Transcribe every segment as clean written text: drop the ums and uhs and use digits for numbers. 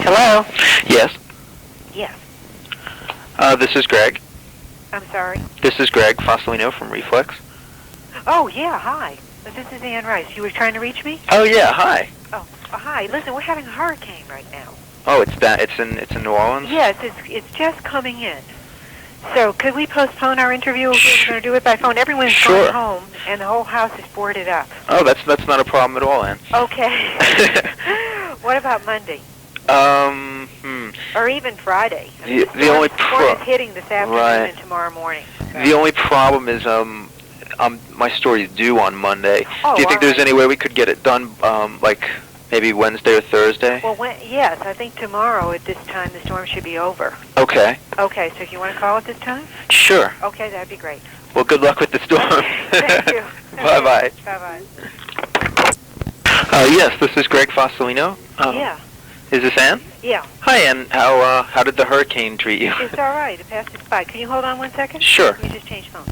Hello? Yes. Yes. This is Greg. I'm sorry? This is Greg Fasolino from Reflex. Oh, yeah, hi. This is Ann Rice. You were trying to reach me? Oh, yeah, hi. Oh, hi. Listen, we're having a hurricane right now. Oh, it's in New Orleans? Yes, it's just coming in. So, could we postpone our interview if we were going to do it by phone? Everyone's going home, and the whole house is boarded up. Oh, that's not a problem at all, Ann. Okay. What about Monday? Or even Friday? The only storm is hitting this afternoon and tomorrow morning. So. The only problem is my story's due on Monday. Oh, do you think there's any way we could get it done, like maybe Wednesday or Thursday? Well, yes, I think tomorrow at this time the storm should be over. Okay. Okay, so if you want to call at this time? Sure. Okay, that'd be great. Well, good luck with the storm. Thank you. Bye-bye. Bye-bye. Yes, this is Greg Fasolino. Yeah. Is this Ann? Yeah. Hi, Ann. How did the hurricane treat you? It's all right. It passed its by. Can you hold on 1 second? Sure. Let me just change phones.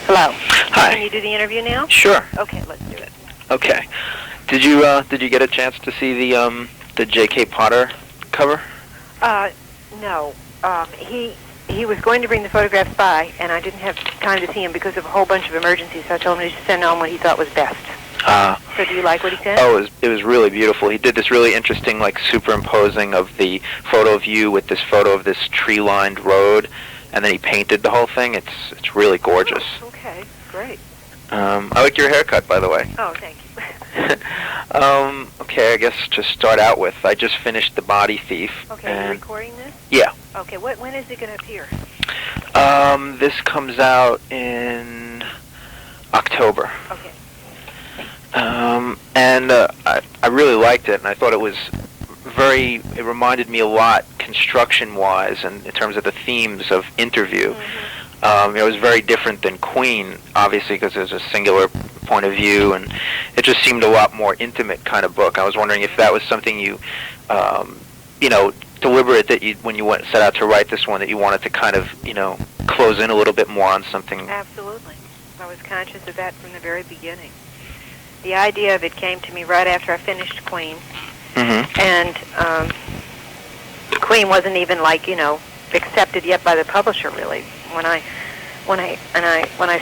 Hello. Hi. Can you do the interview now? Sure. Okay, let's do it. Okay. Did you get a chance to see the J.K. Potter cover? No. He was going to bring the photographs by, and I didn't have time to see him because of a whole bunch of emergencies. So I told him to send on what he thought was best. So do you like what he said? Oh, it was really beautiful. He did this really interesting, like, superimposing of the photo of you with this photo of this tree-lined road, and then he painted the whole thing. It's really gorgeous. Oh, okay, great. I like your haircut, by the way. Oh, thank you. Okay, I guess to start out with, I just finished The Body Thief. Okay, are you recording this? Yeah. Okay, when is it going to appear? This comes out in October. Okay. And I really liked it, and I thought it was it reminded me a lot construction-wise and in terms of the themes of Interview. Mm-hmm. It was very different than Queen, obviously, because there's a singular point of view, and it just seemed a lot more intimate kind of book. I was wondering if that was something you deliberate that you, when you set out to write this one, that you wanted to kind of, close in a little bit more on something. Absolutely. I was conscious of that from the very beginning. The idea of it came to me right after I finished Queen. Mm-hmm. And Queen wasn't even accepted yet by the publisher, really, when I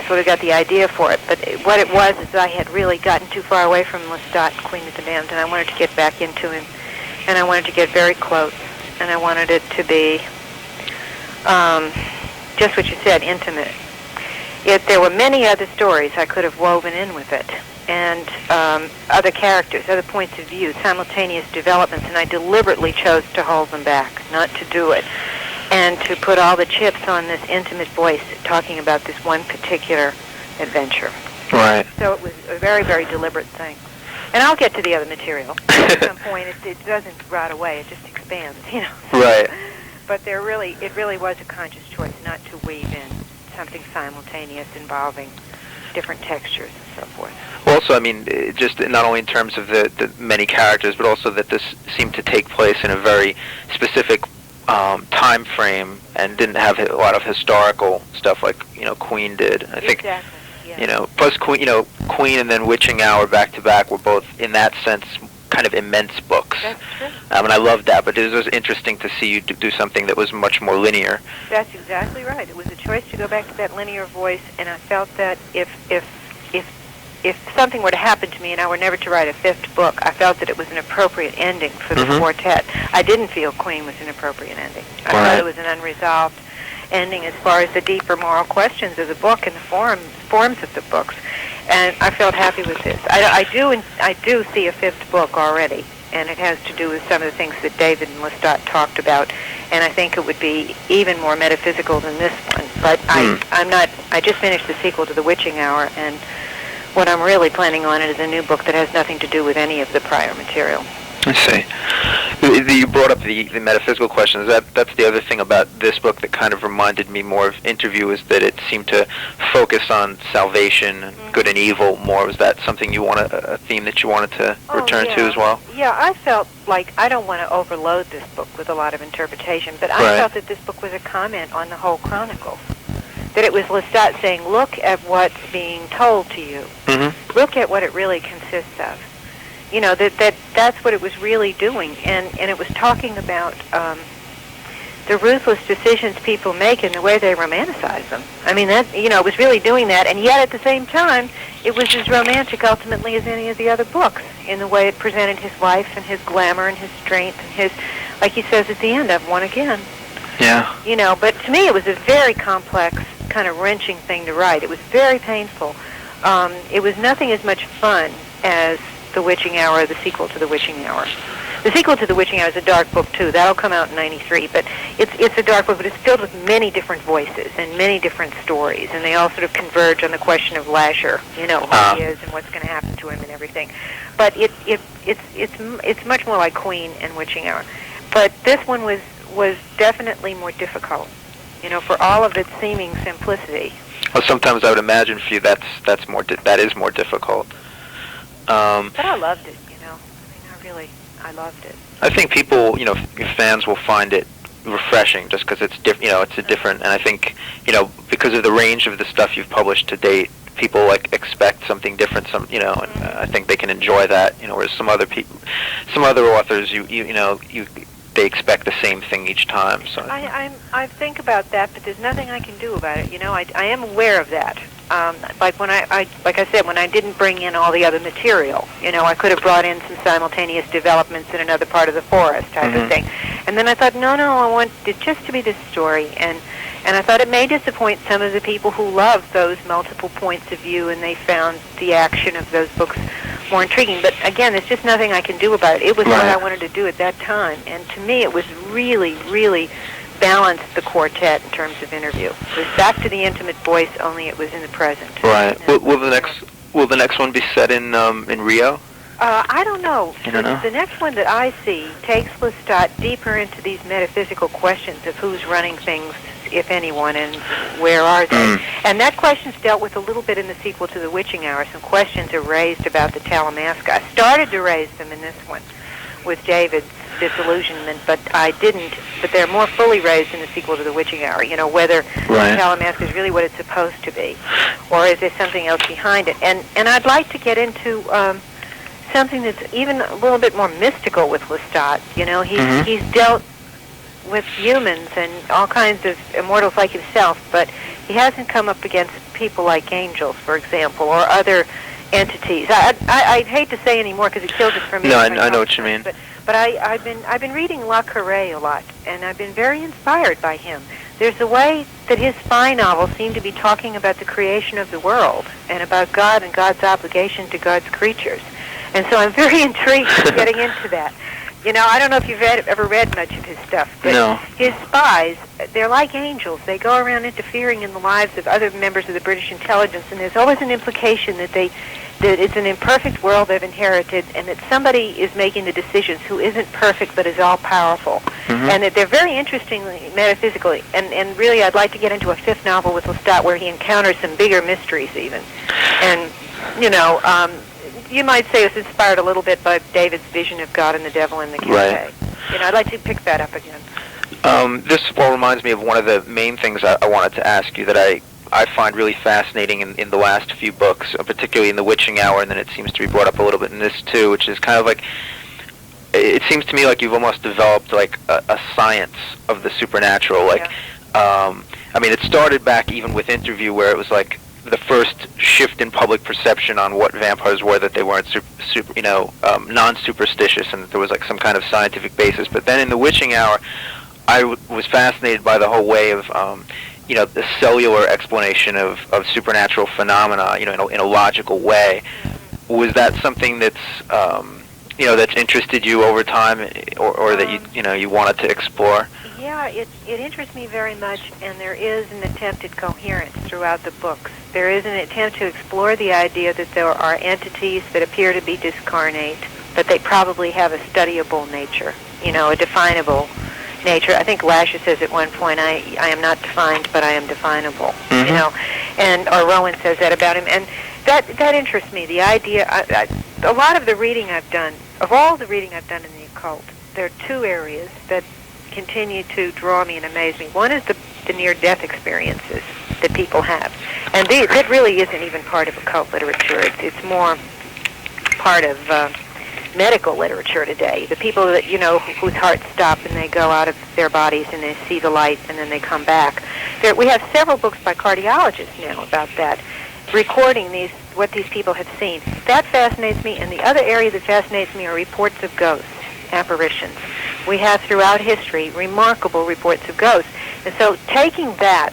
sort of got the idea for it. But what it was is I had really gotten too far away from Lestat, Queen of the Damned, and I wanted to get back into him, and I wanted to get very close, and I wanted it to be just what you said, intimate. Yet there were many other stories I could have woven in with it, and other characters, other points of view, simultaneous developments, and I deliberately chose to hold them back, not to do it, and to put all the chips on this intimate voice talking about this one particular adventure. Right. So it was a very, very deliberate thing. And I'll get to the other material. At some point, it doesn't rot away, it just expands, Right. But it really was a conscious choice not to weave in something simultaneous involving different textures and so forth. Also, I mean, just not only in terms of the many characters, but also that this seemed to take place in a very specific time frame and didn't have a lot of historical stuff like Queen did. I think exactly. Yeah. Plus Queen and then Witching Hour back to back were both in that sense kind of immense books. That's true. And I loved that, but it was interesting to see you do something that was much more linear. That's exactly right. It was a choice to go back to that linear voice, and I felt that if something were to happen to me and I were never to write a fifth book, I felt that it was an appropriate ending for the quartet. I didn't feel Queen was an appropriate ending. I thought it was an unresolved ending as far as the deeper moral questions of the book and the forms of the books. And I felt happy with this. I do see a fifth book already, and it has to do with some of the things that David and Lestat talked about. And I think it would be even more metaphysical than this one. But I'm not. I just finished the sequel to The Witching Hour, and what I'm really planning on is a new book that has nothing to do with any of the prior material. I see. You brought up the metaphysical questions. That's the other thing about this book that kind of reminded me more of Interview, is that it seemed to focus on salvation and good and evil more. Was that something you wanted, a theme that you wanted to return to as well? Yeah, I felt like, I don't want to overload this book with a lot of interpretation, but I felt that this book was a comment on the whole Chronicles. That it was Lestat saying, look at what's being told to you. Mm-hmm. Look at what it really consists of. You know, that's what it was really doing. And it was talking about the ruthless decisions people make and the way they romanticize them. I mean, that, you know, it was really doing that. And yet, at the same time, it was as romantic, ultimately, as any of the other books, in the way it presented his life and his glamour and his strength and his, like he says at the end, I've won again. Yeah. You know, but to me, it was a very complex, kind of wrenching thing to write. It was very painful. It was nothing as much fun as The Witching Hour, the sequel to The Witching Hour. The sequel to The Witching Hour is a dark book, too. That'll come out in '93, but it's a dark book, but it's filled with many different voices and many different stories, and they all sort of converge on the question of Lasher, you know, who he is and what's going to happen to him and everything. But it's much more like Queen and Witching Hour. But this one was definitely more difficult, you know, for all of its seeming simplicity. Well, sometimes I would imagine for you that is more difficult. But I loved it, you know. I loved it. I think people, you know, fans will find it refreshing just because it's different. You know, it's a different, and I think, you know, because of the range of the stuff you've published to date, people like expect something different. You know, and I think they can enjoy that. You know, whereas some other authors, they expect the same thing each time. So I think about that, but there's nothing I can do about it. You know, I am aware of that. Like when like I said, when I didn't bring in all the other material, you know, I could have brought in some simultaneous developments in another part of the forest type of thing. And then I thought, no, I want it just to be this story. And I thought it may disappoint some of the people who love those multiple points of view, and they found the action of those books more intriguing. But again, there's just nothing I can do about it. It was what I wanted to do at that time. And to me, it was really, really balanced the quartet in terms of Interview. It was back to the intimate voice, only it was in the present. Right. Will the next one be set in Rio? I don't know. You don't know? The next one that I see takes Lestat deeper into these metaphysical questions of who's running things, if anyone, and where are they. And that question's dealt with a little bit in the sequel to The Witching Hour. Some questions are raised about the Talamasca. I started to raise them in this one with David's disillusionment, but I didn't. But they're more fully raised in the sequel to The Witching Hour, you know, whether the Talamasca is really what it's supposed to be, or is there something else behind it. And I'd like to get into something that's even a little bit more mystical with Lestat. You know, he's dealt with humans and all kinds of immortals like himself, but he hasn't come up against people like angels, for example, or other entities. I'd hate to say any more because it kills it for me. No, I know what you mean. But I've been reading Le Carré a lot, and I've been very inspired by him. There's a way that his spy novels seem to be talking about the creation of the world and about God and God's obligation to God's creatures. And so I'm very intrigued in getting into that. You know, I don't know if you've ever read much of his stuff, but his spies, they're like angels. They go around interfering in the lives of other members of the British intelligence, and there's always an implication that it's an imperfect world they've inherited, and that somebody is making the decisions who isn't perfect but is all-powerful. And that they're very interestingly metaphysically. And really, I'd like to get into a fifth novel with Lestat where he encounters some bigger mysteries even. And, you know, you might say it's inspired a little bit by David's vision of God and the devil in the cafe. Right. You know, I'd like to pick that up again. This reminds me of one of the main things I wanted to ask you that I find really fascinating in the last few books, particularly in The Witching Hour, and then it seems to be brought up a little bit in this too, which is kind of like, it seems to me like you've almost developed like a science of the supernatural. Like, I mean, it started back even with Interview, where it was like the first shift in public perception on what vampires were, that they weren't non-superstitious, and that there was like some kind of scientific basis. But then in The Witching Hour, I was fascinated by the whole way of you know, the cellular explanation of supernatural phenomena, you know, in a logical way. Was that something that's you know, that's interested you over time, or that you wanted to explore? Yeah, it interests me very much, and there is an attempt at coherence throughout the books. There is an attempt to explore the idea that there are entities that appear to be discarnate, but they probably have a studyable nature. a definable nature. I think Lasher says at one point, I am not defined, but I am definable, and or Rowan says that about him, and that interests me, the idea. A lot of the reading I've done, of all the reading I've done in the occult, there are two areas that continue to draw me and amaze me. One is the near-death experiences that people have, and that really isn't even part of occult literature. It's more part of medical literature today. The people that, whose hearts stop and they go out of their bodies and they see the light and then they come back. We have several books by cardiologists now about that, recording what these people have seen. That fascinates me, and the other area that fascinates me are reports of ghosts, apparitions. We have throughout history remarkable reports of ghosts. And so taking that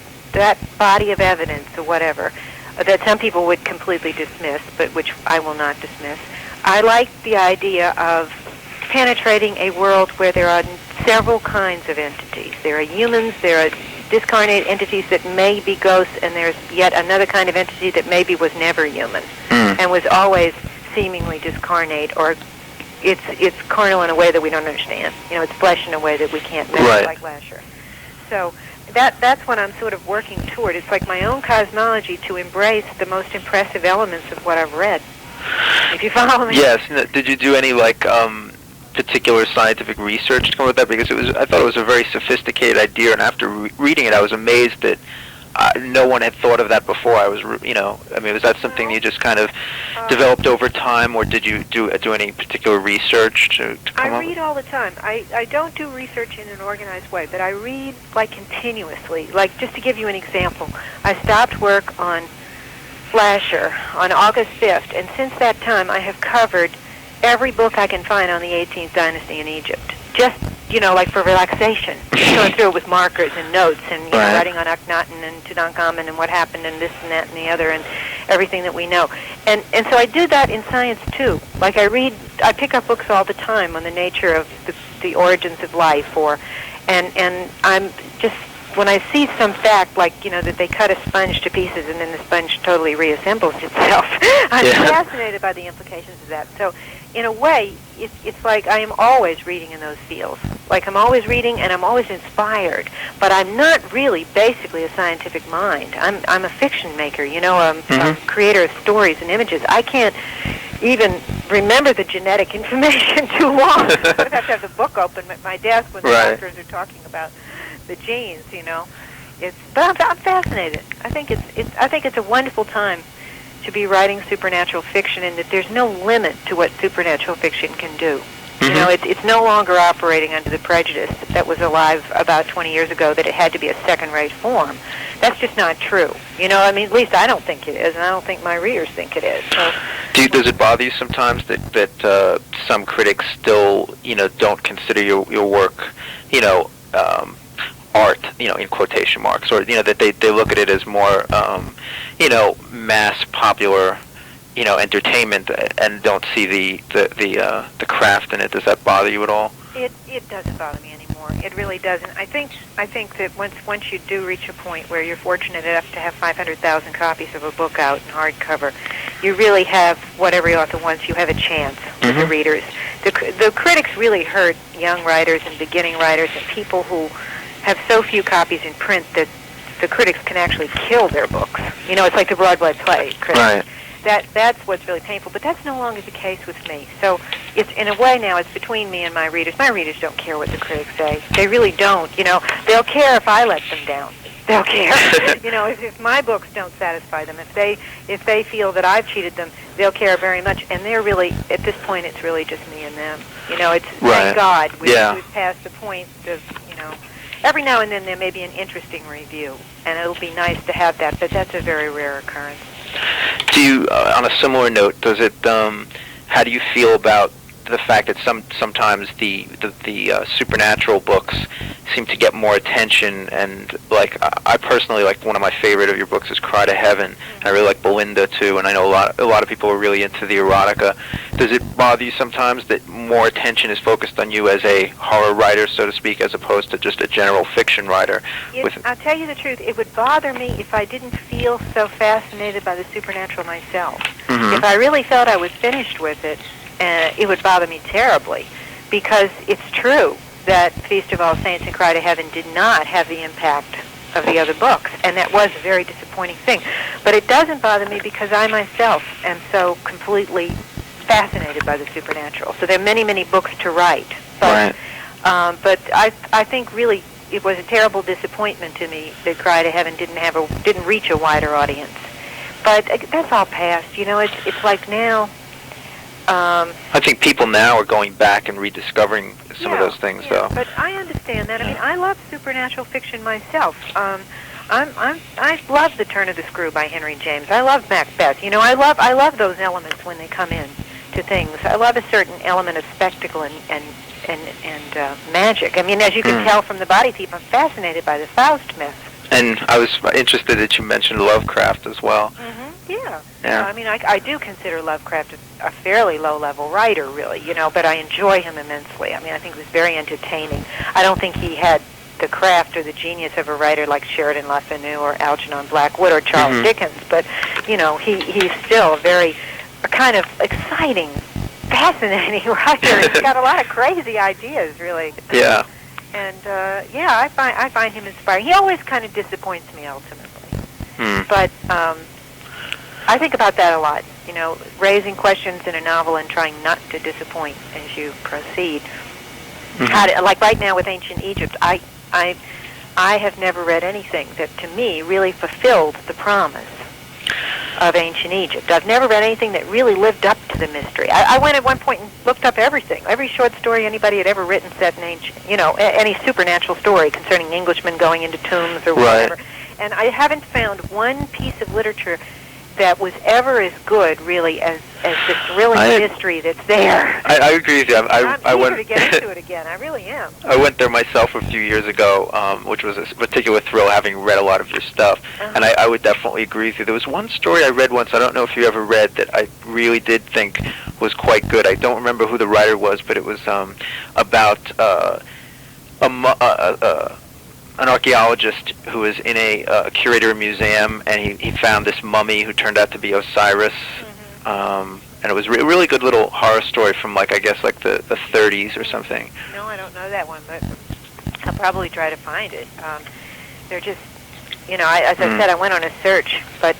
body of evidence or whatever, that some people would completely dismiss, but which I will not dismiss, I like the idea of penetrating a world where there are several kinds of entities. There are humans, there are discarnate entities that may be ghosts, and there's yet another kind of entity that maybe was never human and was always seemingly discarnate, or it's carnal in a way that we don't understand. It's flesh in a way that we can't measure, like Lasher. So that's what I'm sort of working toward. It's like my own cosmology to embrace the most impressive elements of what I've read. If you follow me. Yes. Did you do any particular scientific research to come with that? Because I thought it was a very sophisticated idea, and after reading it, I was amazed that no one had thought of that before. Was that something you just kind of developed over time, or did you do any particular research to come up? I read all the time. I don't do research in an organized way, but I read continuously. Just to give you an example, I stopped work on Lasher on August 5th, and since that time I have covered every book I can find on the 18th dynasty in Egypt. Just, for relaxation. Going through it with markers and notes and, writing on Akhenaten and Tutankhamun and what happened and this and that and the other and everything that we know. And so I do that in science, too. I pick up books all the time on the nature of the origins of life, and I'm just, when I see some fact, that they cut a sponge to pieces and then the sponge totally reassembles itself, I'm fascinated by the implications of that. So, in a way, it's like I am always reading in those fields. I'm always reading and I'm always inspired, but I'm not really basically a scientific mind. I'm a fiction maker, a creator of stories and images. I can't even remember the genetic information too long. I would have to have the book open at my desk when the doctors are talking about the genes, But I'm fascinated. I think it's a wonderful time to be writing supernatural fiction, and that there's no limit to what supernatural fiction can do. It's no longer operating under the prejudice that was alive about 20 years ago that it had to be a second-rate form. That's just not true. At least I don't think it is, and I don't think my readers think it is. So, does it bother you sometimes that some critics still, don't consider your work, art, in quotation marks, or that they look at it as more, mass popular, entertainment, and don't see the craft in it? Does that bother you at all? It doesn't bother me anymore. It really doesn't. I think that once you do reach a point where you're fortunate enough to have 500,000 copies of a book out in hardcover, you really have what every author wants. You have a chance with the readers. The critics really hurt young writers and beginning writers and people who have so few copies in print that the critics can actually kill their books. It's like the Broadway play critics. Right. That's what's really painful, but that's no longer the case with me. So it's, in a way now, it's between me and my readers. My readers don't care what the critics say. They really don't. They'll care if I let them down. They'll care. If my books don't satisfy them, if they feel that I've cheated them, they'll care very much. And they're really, at this point, it's really just me and them. It's thank God we've passed the point of, every now and then there may be an interesting review, and it'll be nice to have that, but that's a very rare occurrence. Do you, on a similar note, does it? How do you feel about the fact that sometimes the supernatural books seem to get more attention? And I personally one of my favorite of your books is Cry to Heaven. And I really like Belinda too, and I know a lot of people are really into the erotica. Does it bother you sometimes that more attention is focused on you as a horror writer, so to speak, as opposed to just a general fiction writer? I'll tell you the truth. It would bother me if I didn't feel so fascinated by the supernatural myself. If I really felt I was finished with it, it would bother me terribly. because it's true that Feast of All Saints and Cry to Heaven did not have the impact of the other books, and that was a very disappointing thing. But it doesn't bother me because I myself am so completely fascinated by the supernatural. So there are many, many books to write. But, but I think really it was a terrible disappointment to me that Cry to Heaven didn't reach a wider audience. But that's all past. You know, it's like now. I think people now are going back and rediscovering some of those things, though. But I understand that. I mean, I love supernatural fiction myself. I love The Turn of the Screw by Henry James. I love Macbeth. You know, I love those elements when they come in to things. I love a certain element of spectacle and magic. I mean, as you can tell from The Body Thief, I'm fascinated by the Faust myth. And I was interested that you mentioned Lovecraft as well. Yeah. I mean, I do consider Lovecraft a fairly low-level writer, really, you know, but I enjoy him immensely. I mean, I think he was very entertaining. I don't think he had the craft or the genius of a writer like Sheridan Le Fanu or Algernon Blackwood or Charles Dickens, but, you know, he's still a kind of exciting, fascinating writer. He's got a lot of crazy ideas, really. Yeah. And, I find him inspiring. He always kind of disappoints me, ultimately. But I think about that a lot, you know, raising questions in a novel and trying not to disappoint as you proceed. Like right now with Ancient Egypt, I have never read anything that, to me, really fulfilled the promise of Ancient Egypt. I've never read anything that really lived up to the mystery. I went at one point and looked up everything, every short story anybody had ever written set in ancient, you know, any supernatural story concerning Englishmen going into tombs or whatever. And I haven't found one piece of literature that was ever as good, really, as the thrilling mystery that's there. I agree with you. I'm eager to get into it again. I really am. I went there myself a few years ago, which was a particular thrill, having read a lot of your stuff. And I would definitely agree with you. There was one story I read once, I don't know if you ever read, that I really did think was quite good. I don't remember who the writer was, but it was about an archaeologist who was in a curator museum, and he found this mummy who turned out to be Osiris. And it was a really good little horror story from, like, I guess, like the 30s or something. No, I don't know that one, but I'll probably try to find it. They're just, you know, as I said, I went on a search, but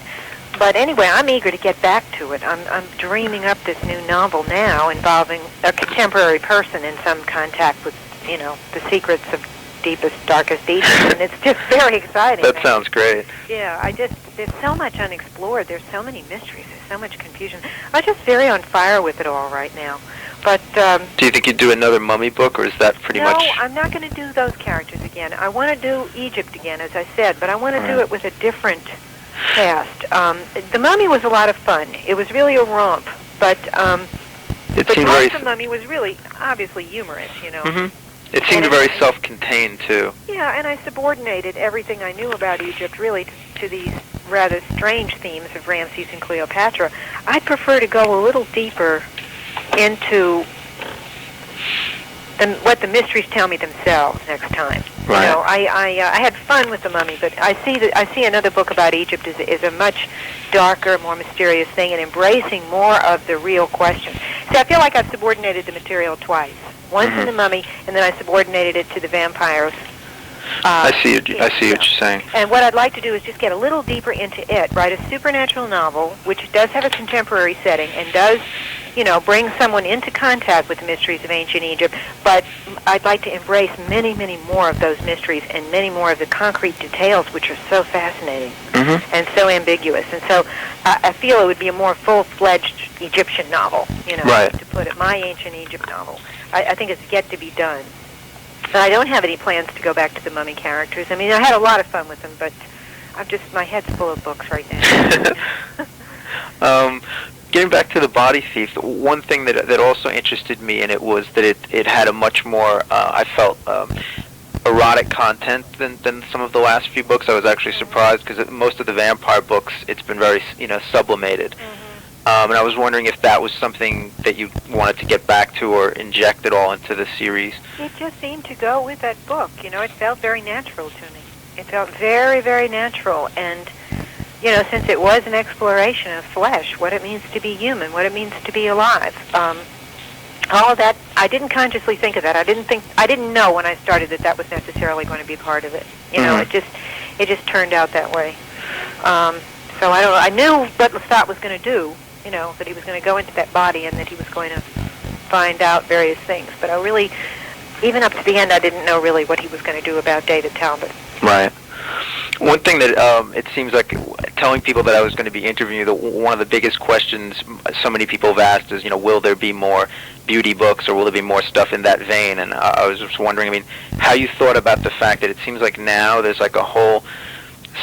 anyway, I'm eager to get back to it. I'm dreaming up this new novel now involving a contemporary person in some contact with, you know, the secrets of deepest, darkest Egypt, and it's just very exciting. That sounds great. Yeah, there's so much unexplored. There's so many mysteries. There's so much confusion. I'm just very on fire with it all right now. But do you think you'd do another mummy book, or is that pretty much? No, I'm not going to do those characters again. I want to do Egypt again, as I said, but I want to do it with a different cast. The Mummy was a lot of fun. It was really a romp, but the Mummy was really obviously humorous, you know. It seemed very self-contained, too. Yeah, and I subordinated everything I knew about Egypt, really, to these rather strange themes of Ramses and Cleopatra. I'd prefer to go a little deeper into what the mysteries tell me themselves next time. Right. You know, I had fun with the Mummy, but I see another book about Egypt is a much darker, more mysterious thing, and embracing more of the real questions. See, I feel like I've subordinated the material twice. Once in the Mummy, and then I subordinated it to the vampires. I see what you're saying. And what I'd like to do is just get a little deeper into it, write a supernatural novel, which does have a contemporary setting and does, you know, bring someone into contact with the mysteries of ancient Egypt, but I'd like to embrace many, many more of those mysteries and many more of the concrete details, which are so fascinating and so ambiguous. And so I feel it would be a more full-fledged Egyptian novel, you know, to put it, my ancient Egypt novel. I think it's yet to be done. But I don't have any plans to go back to the Mummy characters. I mean, I had a lot of fun with them, but my head's full of books right now. Getting back to The Body Thief, one thing that also interested me in it was that it had a much more, I felt, erotic content than some of the last few books. I was actually surprised because most of the vampire books, it's been very, you know, sublimated. And I was wondering if that was something that you wanted to get back to or inject it all into the series. It just seemed to go with that book. You know, it felt very natural to me. It felt very, very natural. And, you know, since it was an exploration of flesh, what it means to be human, what it means to be alive, all of that, I didn't consciously think of that. I didn't know when I started that was necessarily going to be part of it. You know, it just turned out that way. So I knew what Lestat was going to do, you know, that he was going to go into that body and that he was going to find out various things. But I really, even up to the end, I didn't know really what he was going to do about David Talbot. Right. One thing that it seems like telling people that I was going to be interviewing you, one of the biggest questions so many people have asked is, you know, will there be more beauty books or will there be more stuff in that vein? And I was just wondering, I mean, how you thought about the fact that it seems like now there's like a whole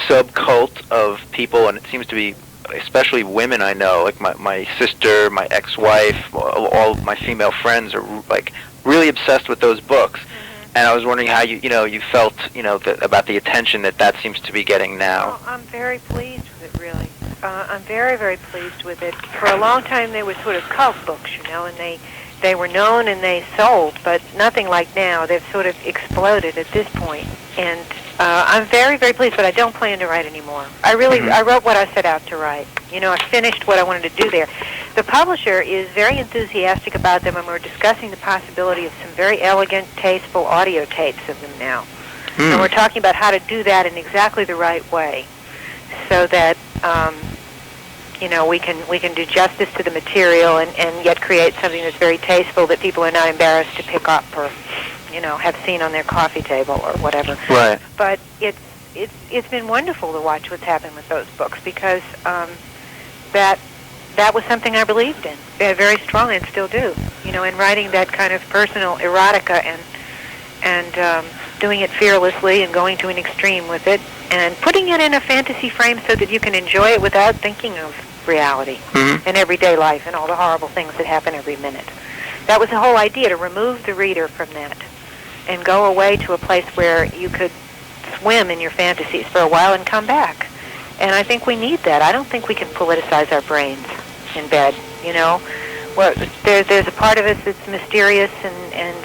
subcult of people, and it seems to be especially women I know, like my sister, my ex-wife, all my female friends are like really obsessed with those books. And I was wondering how you felt, about the attention that seems to be getting now. Well, I'm very pleased with it, really. I'm very, very pleased with it. For a long time, they were sort of cult books, and they were known and they sold, but nothing like now. They've sort of exploded at this point. And I'm very, very pleased, but I don't plan to write anymore. I wrote what I set out to write. I finished what I wanted to do there. The publisher is very enthusiastic about them, and we're discussing the possibility of some very elegant, tasteful audio tapes of them now. And we're talking about how to do that in exactly the right way, so that we can do justice to the material and yet create something that's very tasteful that people are not embarrassed to pick up or have seen on their coffee table or whatever. Right. But it's been wonderful to watch what's happened with those books because that was something I believed in very strongly and still do. In writing that kind of personal erotica and doing it fearlessly and going to an extreme with it and putting it in a fantasy frame so that you can enjoy it without thinking of reality and everyday life and all the horrible things that happen every minute. That was the whole idea, to remove the reader from that and go away to a place where you could swim in your fantasies for a while and come back. And I think we need that. I don't think we can politicize our brains in bed, Well, there's a part of us that's mysterious and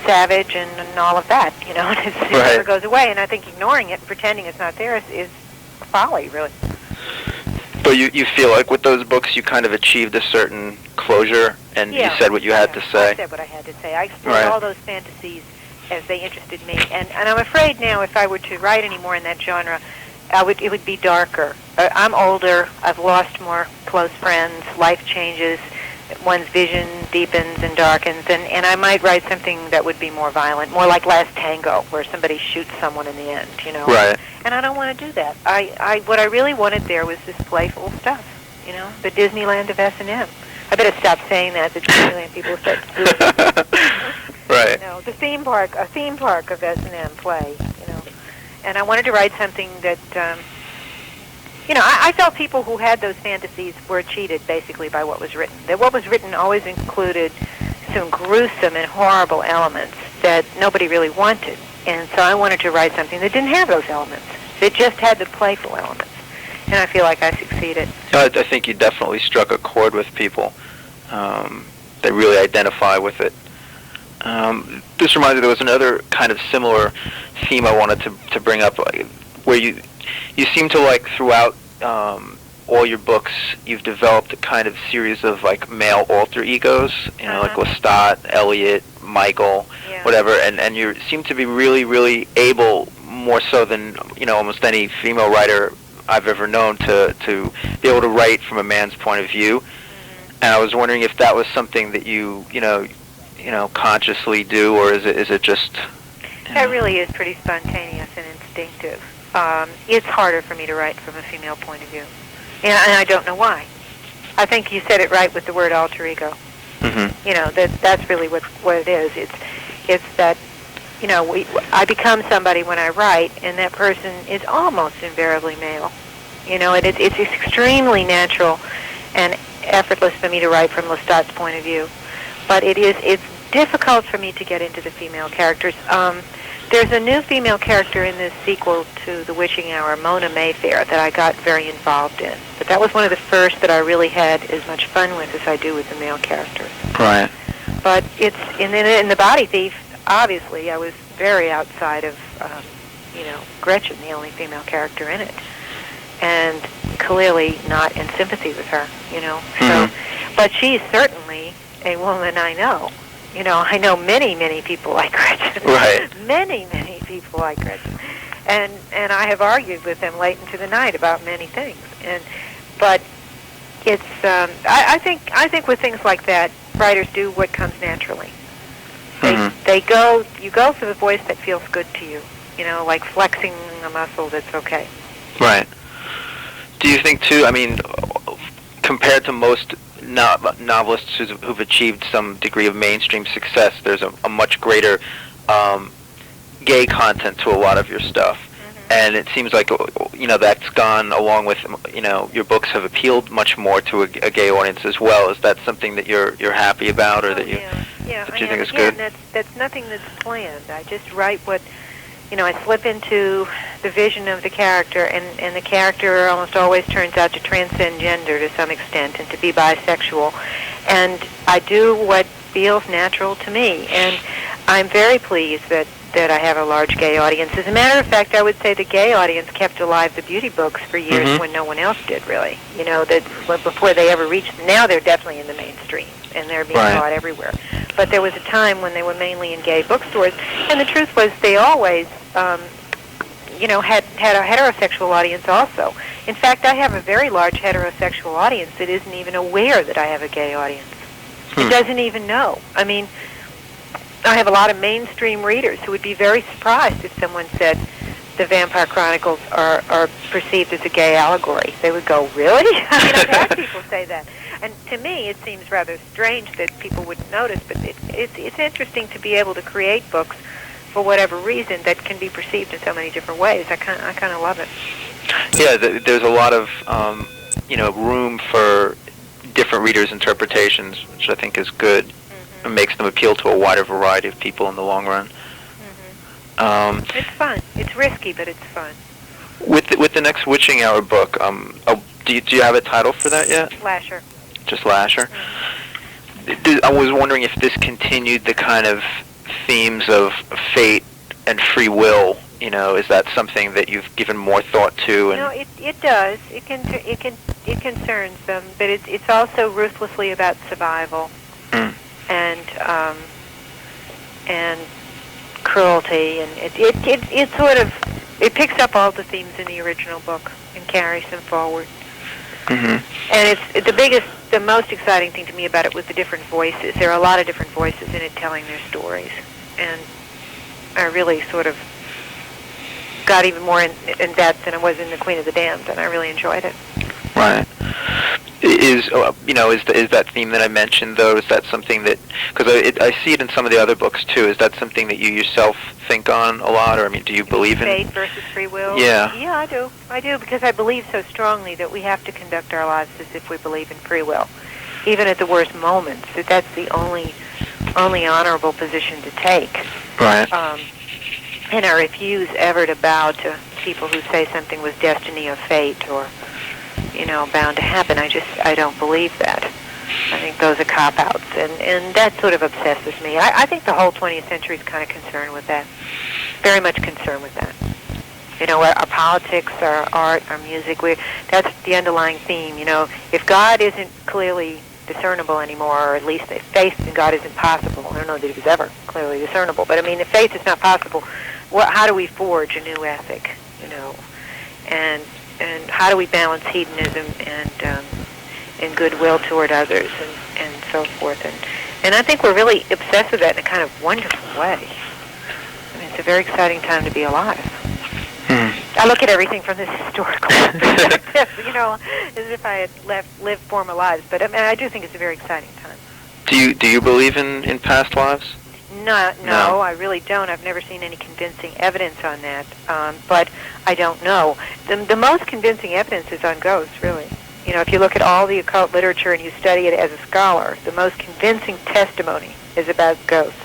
savage and all of that, and it never goes away. And I think ignoring it and pretending it's not there is folly, really. But you feel like with those books you kind of achieved a certain closure and you said what you had to say? I said what I had to say. I explored all those fantasies as they interested me. And I'm afraid now if I were to write any more in that genre, it would be darker. I'm older. I've lost more close friends. Life changes. One's vision deepens and darkens. And I might write something that would be more violent, more like Last Tango, where somebody shoots someone in the end, Right. And I don't want to do that. What I really wanted there was this playful stuff, the Disneyland of S&M. I better stop saying that. The Disneyland people start Right. The theme park, a theme park of S&M play, And I wanted to write something that, I felt people who had those fantasies were cheated, basically, by what was written. That what was written always included some gruesome and horrible elements that nobody really wanted. And so I wanted to write something that didn't have those elements. It just had the playful elements. And I feel like I succeeded. I think you definitely struck a chord with people. They really identify with it. This reminds me, there was another kind of similar theme I wanted to bring up, where you seem to, like, throughout all your books, you've developed a kind of series of, like, male alter egos, like Lestat, Elliot, Michael, whatever, and you seem to be really, really able, more so than, almost any female writer I've ever known, to be able to write from a man's point of view. And I was wondering if that was something that you consciously do, or is it just... That really is pretty spontaneous and instinctive. It's harder for me to write from a female point of view. And I don't know why. I think you said it right with the word alter ego. That's really what it is. It's that, I become somebody when I write, and that person is almost invariably male. It's extremely natural and effortless for me to write from Lestat's point of view. But it's difficult for me to get into the female characters. There's a new female character in this sequel to The Witching Hour, Mona Mayfair, that I got very involved in. But that was one of the first that I really had as much fun with as I do with the male characters. Right. But it's in The Body Thief, obviously, I was very outside of, Gretchen, the only female character in it. And clearly not in sympathy with her, So, but she's certainly a woman I know, You know, I know many, many people like Gretchen. Right. Many, many people like Gretchen. And I have argued with them late into the night about many things. But it's I think with things like that, writers do what comes naturally. You go for the voice that feels good to you. You know, like flexing a muscle that's okay. Right. Do you think too? I mean, compared to most novelists who've achieved some degree of mainstream success, there's a much greater gay content to a lot of your stuff. And it seems like, you know, that's gone along with, you know, your books have appealed much more to a gay audience as well. Is that something that you're happy about, or that you think is good? That's nothing that's planned. I just write what, you know, I slip into the vision of the character, and the character almost always turns out to transcend gender to some extent and to be bisexual. And I do what feels natural to me. And I'm very pleased that I have a large gay audience. As a matter of fact, I would say the gay audience kept alive the beauty books for years when no one else did, really. You know, that before they ever reached, now they're definitely in the mainstream, and they're being taught everywhere. But there was a time when they were mainly in gay bookstores, and the truth was they always, you know, had a heterosexual audience also. In fact, I have a very large heterosexual audience that isn't even aware that I have a gay audience. It doesn't even know. I mean, I have a lot of mainstream readers who would be very surprised if someone said the Vampire Chronicles are perceived as a gay allegory. They would go, really? I mean, I've had people say that. And to me, it seems rather strange that people wouldn't notice, but it's interesting to be able to create books for whatever reason that can be perceived in so many different ways. I kind of love it. Yeah, there's a lot of, you know, room for different readers' interpretations, which I think is good. It makes them appeal to a wider variety of people in the long run. It's fun. It's risky, but it's fun. With the next Witching Hour book, do you have a title for that yet? Lasher. Just Lasher? I was wondering if this continued the kind of themes of fate and free will. You know, is that something that you've given more thought to? No, it does. It concerns them, but it's also ruthlessly about survival. And cruelty, and it sort of picks up all the themes in the original book and carries them forward. And it's the most exciting thing to me about it was the different voices. There are a lot of different voices in it telling their stories, and I really sort of got even more in depth than I was in The Queen of the Damned, and I really enjoyed it. Right. Is that theme that I mentioned, though, is that something that, because I see it in some of the other books too, is that something that you yourself think on a lot, or I mean, do you believe in fate versus free will? Yeah. Yeah, I do, because I believe so strongly that we have to conduct our lives as if we believe in free will, even at the worst moments. That's the only honorable position to take. Right. And I refuse ever to bow to people who say something was destiny or fate or, you know, bound to happen. I don't believe that. I think those are cop-outs, and that sort of obsesses me. I think the whole 20th century is kind of concerned with that, very much concerned with that. You know, our politics, our art, our music, that's the underlying theme. You know, if God isn't clearly discernible anymore, or at least if faith in God isn't possible, I don't know that he was ever clearly discernible, but I mean, if faith is not possible, how do we forge a new ethic, you know, and how do we balance hedonism and goodwill toward others and so forth, and I think we're really obsessed with that in a kind of wonderful way. I mean, it's a very exciting time to be alive. I look at everything from this historical perspective, you know, as if I had lived former lives, but I mean, I do think it's a very exciting time. Do you believe in past lives? No, I really don't. I've never seen any convincing evidence on that, but I don't know. The most convincing evidence is on ghosts, really. You know, if you look at all the occult literature and you study it as a scholar, the most convincing testimony is about ghosts,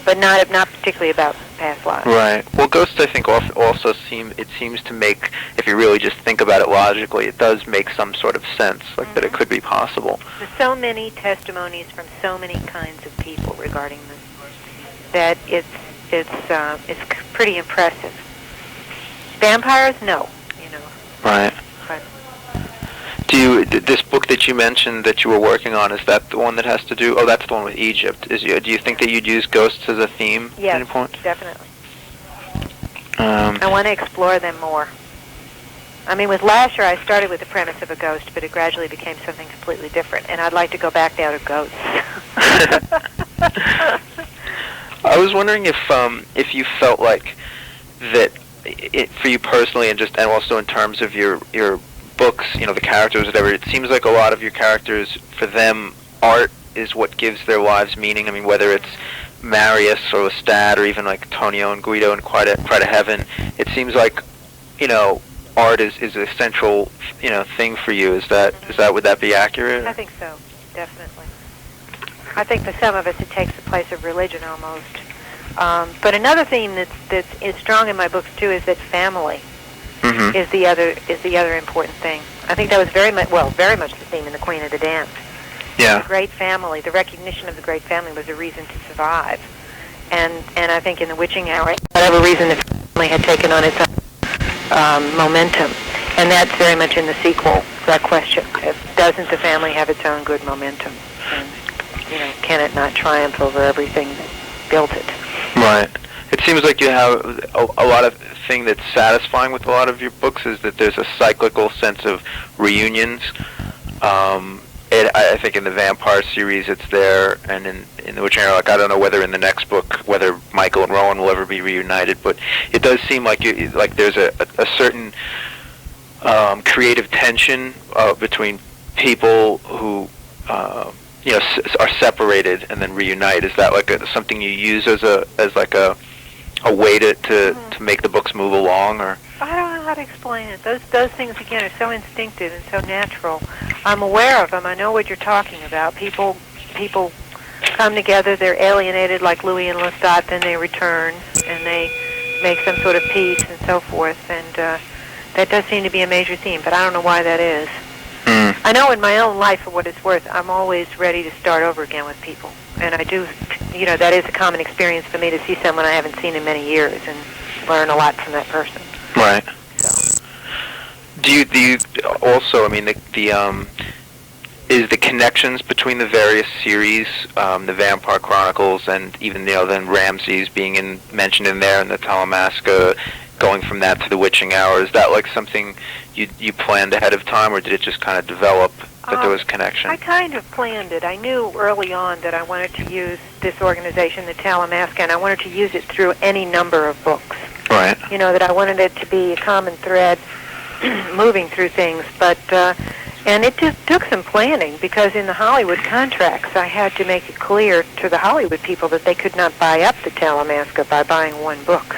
but not particularly about past lives. Right. Well, ghosts, I think, also seems to make, if you really just think about it logically, it does make some sort of sense, like that it could be possible. There's so many testimonies from so many kinds of people regarding them that it's pretty impressive. Vampires, no, you know. Right. But This book that you mentioned that you were working on, is that the one that has to do? Oh, that's the one with Egypt. Do you think that you'd use ghosts as a theme at any point? Yes, definitely. I want to explore them more. I mean, with Lasher, I started with the premise of a ghost, but it gradually became something completely different, and I'd like to go back now to ghosts. I was wondering if you felt like that for you personally, and also in terms of your books, the characters, whatever. It seems like a lot of your characters, for them, art is what gives their lives meaning. I mean, whether it's Marius or Lestat or even like Tonio and Guido in Cry to Heaven, it seems like art is a central thing for you. Would that be accurate? I think so, definitely. I think for some of us it takes the place of religion almost. But another theme that's strong in my books too is that family is the other important thing. I think that was very much the theme in The Queen of the Damned. Yeah. The great family, the recognition of the great family was a reason to survive. And I think in The Witching Hour, whatever reason the family had taken on its own momentum. And that's very much in the sequel, that question. Doesn't the family have its own good momentum? And, can it not triumph over everything that built it? Right. It seems like you have a lot of thing that's satisfying with a lot of your books is that there's a cyclical sense of reunions. I think in the Vampire series it's there, and in the Witching Hour, I don't know whether in the next book whether Michael and Rowan will ever be reunited, but it does seem like there's a certain creative tension between people who are separated and then reunite. Is that like something you use as a way to make the books move along, or? I don't know how to explain it. Those things again are so instinctive and so natural. I'm aware of them. I know what you're talking about. People come together. They're alienated, like Louis and Lestat. Then they return and they make some sort of peace and so forth. And that does seem to be a major theme. But I don't know why that is. I know in my own life, for what it's worth, I'm always ready to start over again with people. And I do, that is a common experience for me to see someone I haven't seen in many years and learn a lot from that person. Right. So. Do you also, is the connections between the various series, the Vampire Chronicles and even, then Ramses being mentioned in there and the Talamasca, going from that to the Witching Hour, is that like something you planned ahead of time, or did it just kind of develop that there was connection? I kind of planned it. I knew early on that I wanted to use this organization, the Talamasca, and I wanted to use it through any number of books. Right. That I wanted it to be a common thread moving through things, but and it just took some planning, because in the Hollywood contracts I had to make it clear to the Hollywood people that they could not buy up the Talamasca by buying one book.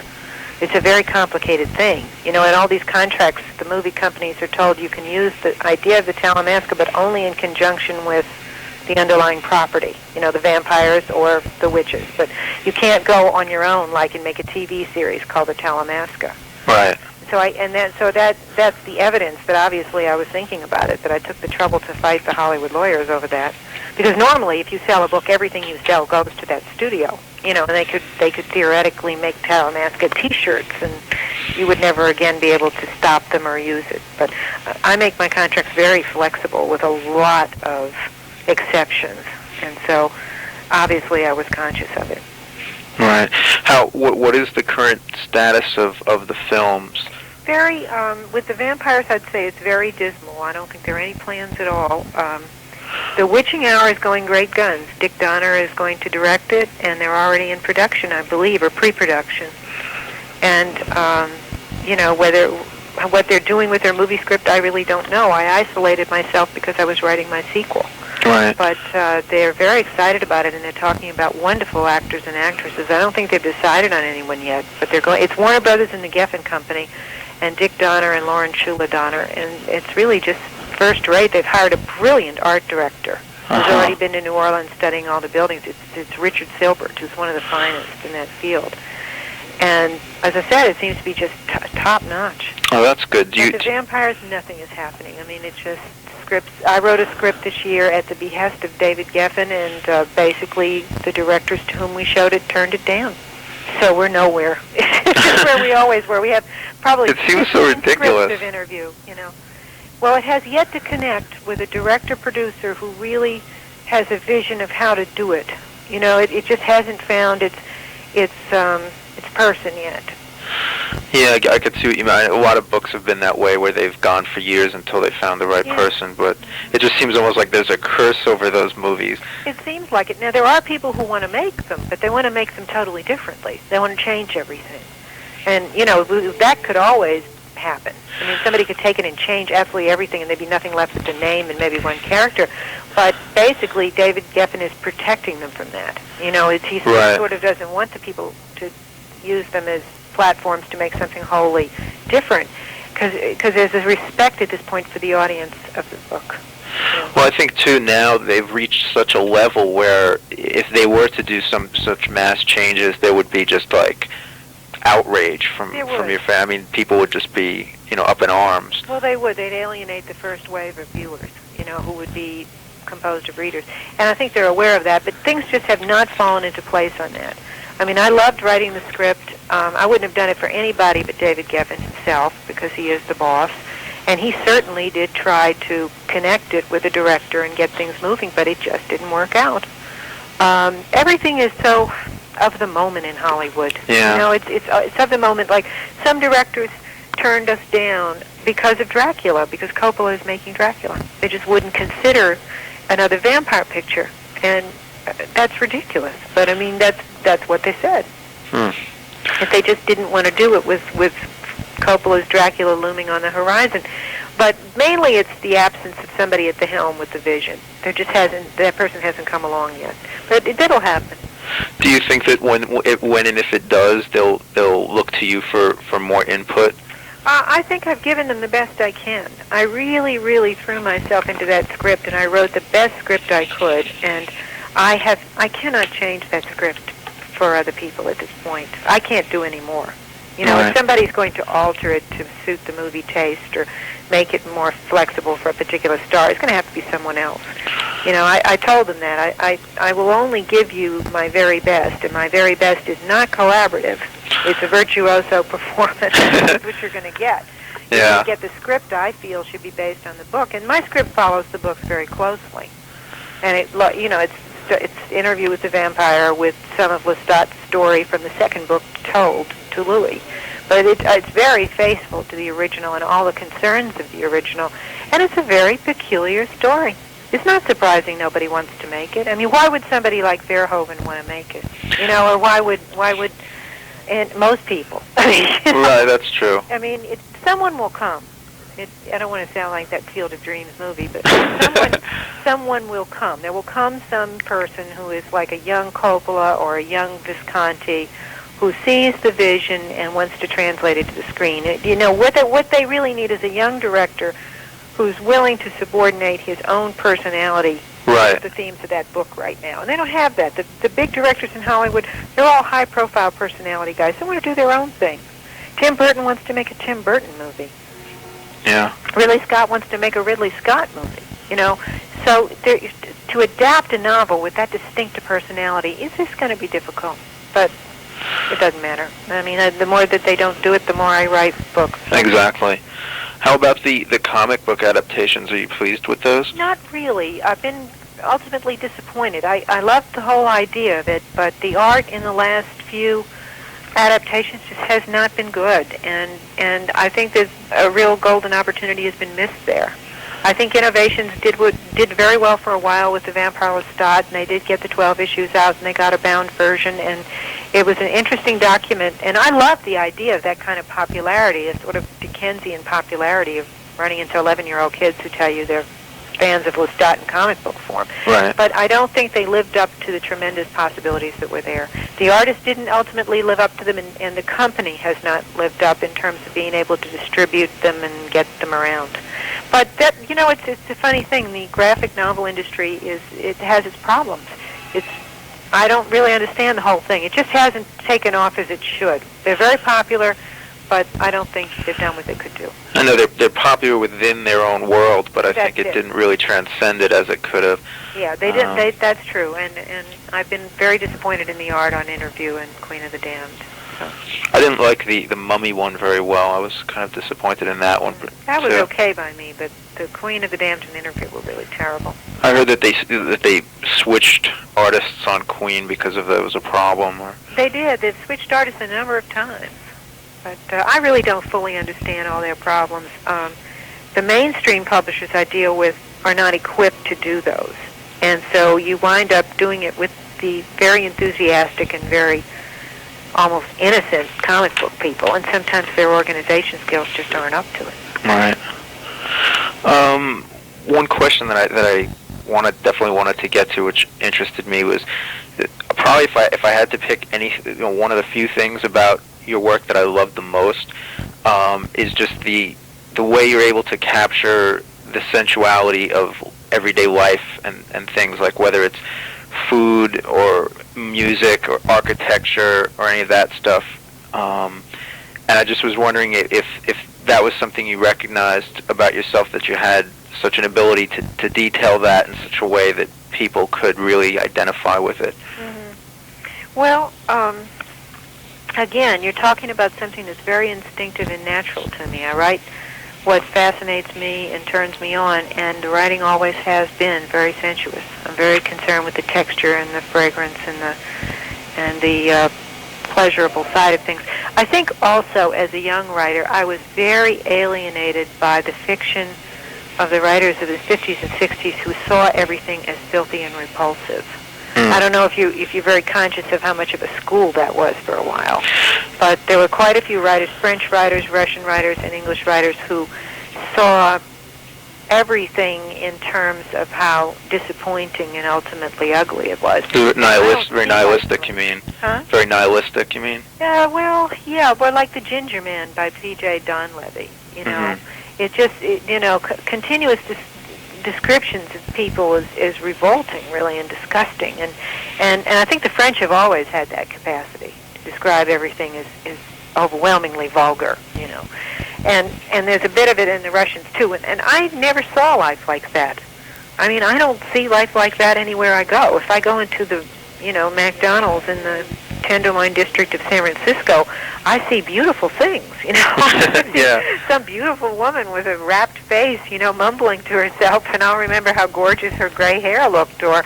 It's a very complicated thing. In all these contracts, the movie companies are told you can use the idea of the Talamasca, but only in conjunction with the underlying property, the vampires or the witches. But you can't go on your own, and make a TV series called the Talamasca. Right. So that's the evidence that obviously I was thinking about it, that I took the trouble to fight the Hollywood lawyers over that. Because normally, if you sell a book, everything you sell goes to that studio. And they could theoretically make Talamasca T-shirts, and you would never again be able to stop them or use it. But I make my contracts very flexible with a lot of exceptions, and so obviously I was conscious of it. Right. What is the current status of the films? Very, with the vampires, I'd say it's very dismal. I don't think there are any plans at all. The Witching Hour is going great guns. Dick Donner is going to direct it, and they're already in production, I believe, or pre-production. And, what they're doing with their movie script, I really don't know. I isolated myself because I was writing my sequel. Right. But they're very excited about it, and they're talking about wonderful actors and actresses. I don't think they've decided on anyone yet, but they're going. It's Warner Brothers and the Geffen Company, and Dick Donner and Lauren Shula Donner, and it's really just first rate. They've hired a brilliant art director who's already been to New Orleans studying all the buildings. It's Richard Silbert, who's one of the finest in that field. And as I said, it seems to be just top notch. Oh, that's good. The vampires, nothing is happening. It's just scripts. I wrote a script this year at the behest of David Geffen, and basically the directors to whom we showed it turned it down. So we're nowhere. It's where we always were. We have probably it seems so ridiculous. Scripts of interview, Well, it has yet to connect with a director-producer who really has a vision of how to do it. You know, it just hasn't found its person yet. Yeah, I could see what you mean. A lot of books have been that way, where they've gone for years until they found the right person, but it just seems almost like there's a curse over those movies. It seems like it. Now, there are people who want to make them, but they want to make them totally differently. They want to change everything. And, you know, that could always happen. I mean, somebody could take it and change absolutely everything, and there'd be nothing left but the name and maybe one character. But basically, David Geffen is protecting them from that. You know, he sort of doesn't want the people to use them as platforms to make something wholly different, because there's a respect at this point for the audience of the book. Well, I think, too, now they've reached such a level where if they were to do some such mass changes, there would be just, like, outrage from your family. I mean, people would just be, you know, up in arms. Well, they would. They'd alienate the first wave of viewers, you know, who would be composed of readers. And I think they're aware of that, but things just have not fallen into place on that. I mean, I loved writing the script. I wouldn't have done it for anybody but David Geffen himself, because he is the boss. And he certainly did try to connect it with the director and get things moving, but it just didn't work out. Everything is so of the moment in Hollywood. Yeah. You know, it's of the moment. Like, some directors turned us down because of Dracula, because Coppola is making Dracula. They just wouldn't consider another vampire picture, and that's ridiculous. But I mean, that's what they said. If they just didn't want to do it with Coppola's Dracula looming on the horizon. But mainly it's the absence of somebody at the helm with the vision. That person hasn't come along yet. But that'll happen. Do you think that when and if it does, they'll look to you for more input? I think I've given them the best I can. I really, really threw myself into that script, and I wrote the best script I could. And I cannot change that script for other people at this point. I can't do any more. You know, if somebody's going to alter it to suit the movie taste or make it more flexible for a particular star, it's going to have to be someone else. You know, I told them that. I will only give you my very best, and my very best is not collaborative. It's a virtuoso performance. That's what you're going to get. You're going to get the script I feel should be based on the book, and my script follows the books very closely. And it's Interview with the Vampire with some of Lestat's story from the second book told to Louis. But it's very faithful to the original and all the concerns of the original, and it's a very peculiar story. It's not surprising nobody wants to make it. I mean, why would somebody like Verhoeven want to make it? You know, or why would and most people? Right, that's true. I mean, someone will come. I don't want to sound like that Field of Dreams movie, but someone will come. There will come some person who is like a young Coppola or a young Visconti who sees the vision and wants to translate it to the screen. You know, what they really need is a young director who's willing to subordinate his own personality to the themes of that book right now. And they don't have that. The big directors in Hollywood, they're all high-profile personality guys. They want to do their own thing. Tim Burton wants to make a Tim Burton movie. Yeah. Ridley Scott wants to make a Ridley Scott movie, you know. So to adapt a novel with that distinct personality is just going to be difficult. But it doesn't matter. I mean, the more that they don't do it, the more I write books. Exactly. How about the comic book adaptations? Are you pleased with those? Not really. I've been ultimately disappointed. I loved the whole idea of it, but the art in the last few adaptations just has not been good, and I think that a real golden opportunity has been missed there. I think Innovations did very well for a while with the Vampire Lestat, and they did get the 12 issues out, and they got a bound version, and it was an interesting document, and I love the idea of that kind of popularity, a sort of Dickensian popularity of running into 11-year-old kids who tell you they're fans of Lestat in comic book form. Right. But I don't think they lived up to the tremendous possibilities that were there. The artist didn't ultimately live up to them, and the company has not lived up in terms of being able to distribute them and get them around. But that, you know, it's a funny thing. The graphic novel industry has its problems. I don't really understand the whole thing. It just hasn't taken off as it should. They're very popular, but I don't think they've done what they could do. I know they're popular within their own world, but I think it didn't really transcend it as it could have. Yeah, they did. That's true, and I've been very disappointed in the art on Interview and Queen of the Damned. So. I didn't like the Mummy one very well. I was kind of disappointed in that one. That was okay by me, but the Queen of the Damned and Interview were really terrible. I heard that they switched artists on Queen because of that was a problem. Or They did. They've switched artists a number of times. But I really don't fully understand all their problems. The mainstream publishers I deal with are not equipped to do those. And so you wind up doing it with the very enthusiastic and very almost innocent comic book people, and sometimes their organization skills just aren't up to it. Right. One question that I definitely wanted to get to, which interested me, was probably if I had to pick one of the few things about your work that I loved the most, is just the way you're able to capture the sensuality of everyday life and things, like whether it's food or music or architecture or any of that stuff. And I just was wondering if that was something you recognized about yourself, that you had such an ability to detail that in such a way that people could really identify with it. Mm-hmm. Well, again, you're talking about something that's very instinctive and natural to me. I write what fascinates me and turns me on, and the writing always has been very sensuous. I'm very concerned with the texture and the fragrance and the pleasurable side of things. I think also as a young writer, I was very alienated by the fiction of the writers of the 50s and 60s who saw everything as filthy and repulsive. I don't know if you're very conscious of how much of a school that was for a while, but there were quite a few writers, French writers, Russian writers, and English writers, who saw everything in terms of how disappointing and ultimately ugly it was. Very nihilistic, you mean? Huh? Very nihilistic, you mean? But like The Ginger Man by P.J. Donlevy. You know, it just continuous descriptions of people is revolting, really, and disgusting, and I think the French have always had that capacity to describe everything as overwhelmingly vulgar, and there's a bit of it in the Russians too, and I never saw life like that. I mean, I don't see life like that anywhere I go. If I go into the McDonald's in the Tenderloin district of San Francisco, I see beautiful things, Yeah. Some beautiful woman with a rapt face, mumbling to herself, and I'll remember how gorgeous her gray hair looked, or